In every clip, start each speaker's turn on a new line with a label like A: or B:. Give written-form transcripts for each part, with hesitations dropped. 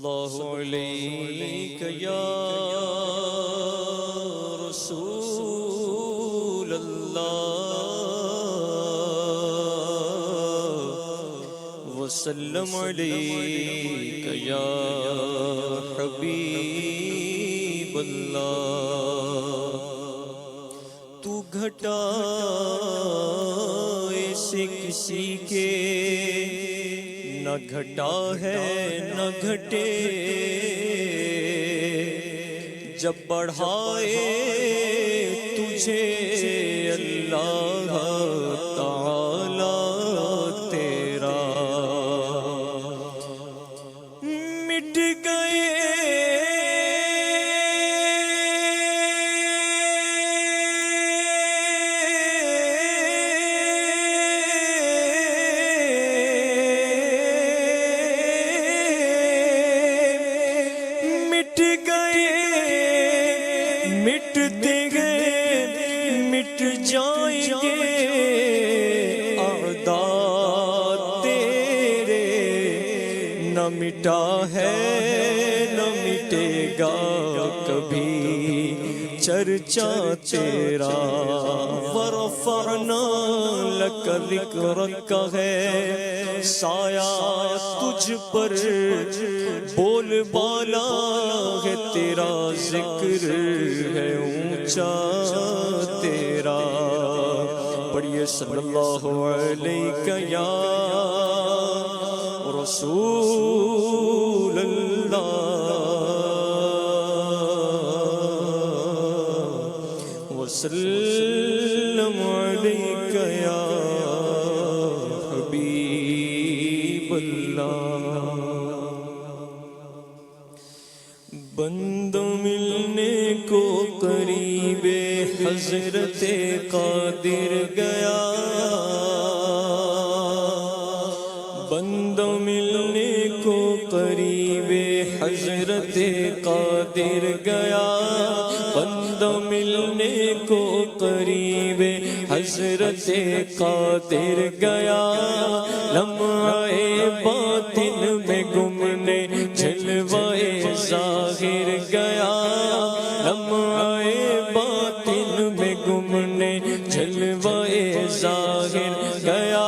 A: اللہ علیک یا رسول اللہ وسلم علیک یا حبیب اللہ تو گھٹا ایسے کسی کے نہ گھٹا ہے نہ گھٹے جب بڑھائے تجھے اللہ تعالی تیرا مٹ گئے مٹتے گئے مٹ جائیں گے اعداء تیرے نہ مٹا ہے نہ مٹے گا کبھی چرچا تیرا ورفعنا لک ذکرک ہے سایہ تجھ پر بول بالا ہے تیرا ذکر ہے اونچا تیرا پڑھیے صلی اللہ علیہ یا رسول اللہ وسلم علیک یا حبیب اللہ بندہ ملنے کو قریب حضرت قادر گیا بندہ ملنے کو قریب حضرت قادر گیا بندہ ملنے کو قریب حضرت قادر گیا لمحہ باطن میں گمنے جلوائے ظاہر گیا لمحہ باطن میں گمنے جلوائے ظاہر گیا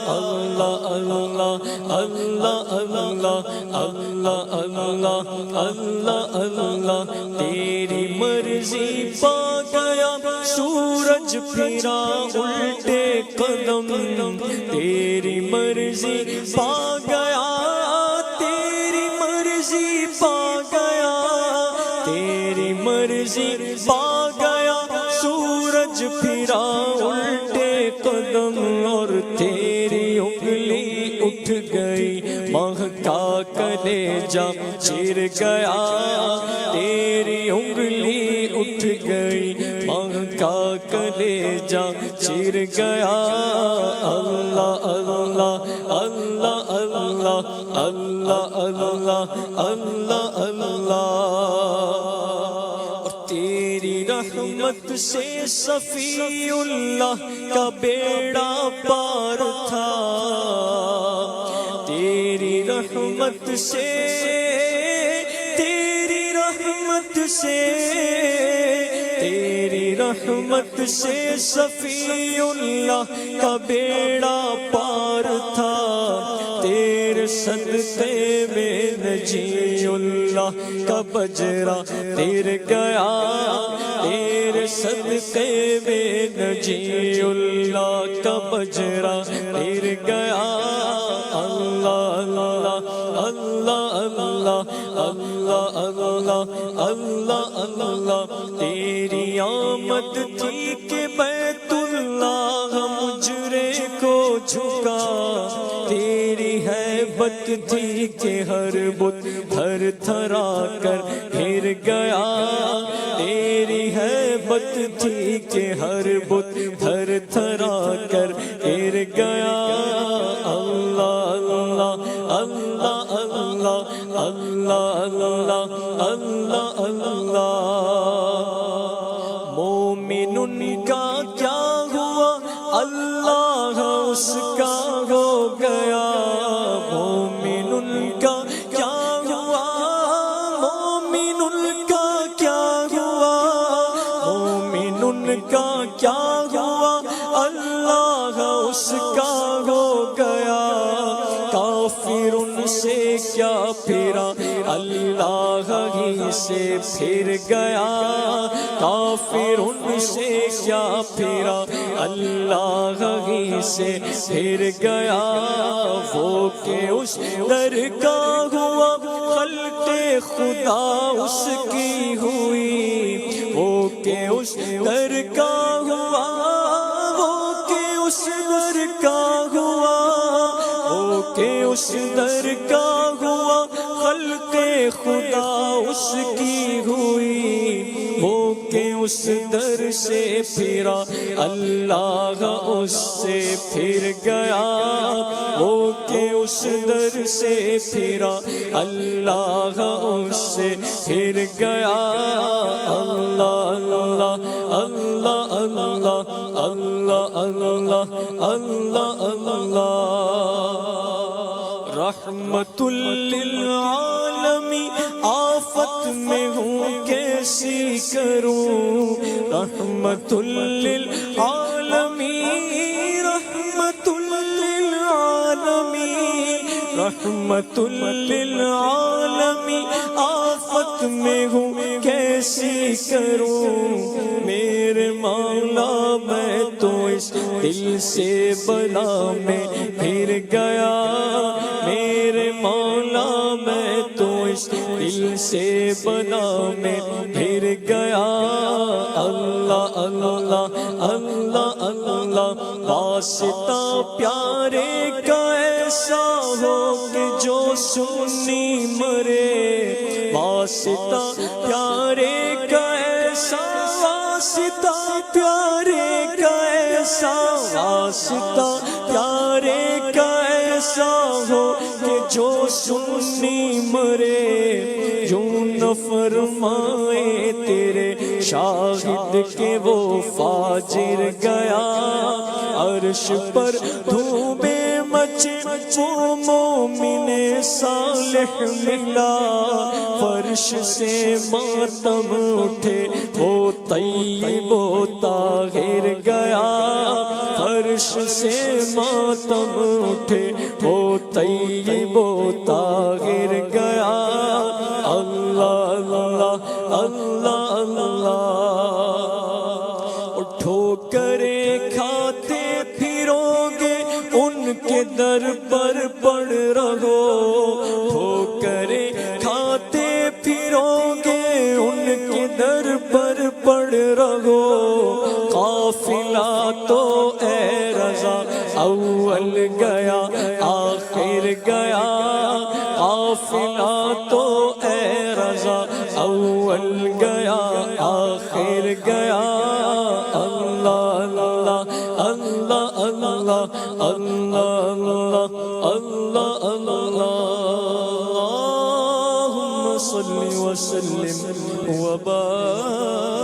A: اللہ اللہ اللہ اللہ اللہ اللہ اللہ اللہ تیری مرضی پا گیا سورج پھرا الٹے قدم تیری مرضی پا گیا تیری مرضی پا گیا تیری مرضی پا گیا سورج پھرا الٹے قدم اور تیری انگلی اٹھ گئی ماہ کا کلیجہ چیر گیا تیری انگلی اٹھ گئی ماہ کا کلیجہ چیر گیا اللہ اللہ اللہ اللہ اللہ اللہ اللہ اللہ اور تیری رحمت سے صفی اللہ کا بیڑا پار تھا تیری رحمت سے تیری رحمت سے تیری رحمت سے صفی اللہ کا بیڑا پار تھا تیرے صدقے میں نجی اللہ کا بجرا تیر گیا تیرے صدقے میں نجی اللہ کا بجرا تیر گیا اللہ اللہ اللہ اللہ اللہ اللہ اللہ اللہ تیری آمد تھی کہ بیت اللہ مجرے کو جھکا تیری ہیبت تھی کہ ہر بت تھر تھرا کر گر گیا تیری ہیبت تھی کہ ہر بت تھر تھرا کر گر گیا اللہ اللہ اللہ اللہ اللہ اللہ اللہ اللہ مومن ان کا کیا ہوا اللہ اس کا ہو گیا مومن ان کا کیا ہوا پھرا اللہ ہی سے پھر گیا کافر ان سے کیا پھرا اللہ ہی سے پھر گیا وہ کہ اس در کا ہوا خلق خدا اس کی ہوئی وہ کہ اس در کا ہوا وہ کہ اس در کا ہوا وہ کہ اس در کا ہوا خلق خدا اس کی ہوئی وہ کہ اس در سے پھرا اللہ اس سے پھر گیا وہ کہ اس در سے پھرا اللہ اس سے پھر گیا اللہ اللہ اللہ اللہ اللہ اللہ اللہ رحمت للعالمین آفت میں ہوں کیسی کروں رحمت للعالمین رحمت للعالمین رحمت للعالمین آفت میں ہوں کیسی کروں میرے مولا میں تو اس دل سے بلا میں پھر گیا میرے مولا میں تو اس دل سے بلا میں پھر گیا اللہ اللہ اللہ اللہ واسطہ پیارے کا ایسا ہو کہ جو سنی مرے واسطہ پیارے کا ایسا واسطہ پیارے کا ایسا واسطہ پیارے کا ایسا ہو کہ جو سنی مرے یوں نہ فرمائے تیرے شاہد کے وہ فاجر گیا عرش پر دھومے مچے وہ مومن صالح ملا فرش سے ماتم اٹھے وہ طیب و طاہر گیا فرش سے ماتم اٹھے وہ طیب و طاہر گیا اللہ اللہ اللہ اللہ اٹھو کرے کھاتے پھرو گے ان کے در پر پڑ رہو ہو کرے کھاتے پھرو گے ان کے در پر پڑ رہو قافلہ تو اے رضا اول گیا آخر گیا قافلہ تو اے رضا اول گیا آخر گیا اللہ اللہ اللہ اللہ اللہ اللہ اللہ اللہم صل وسلم وبارک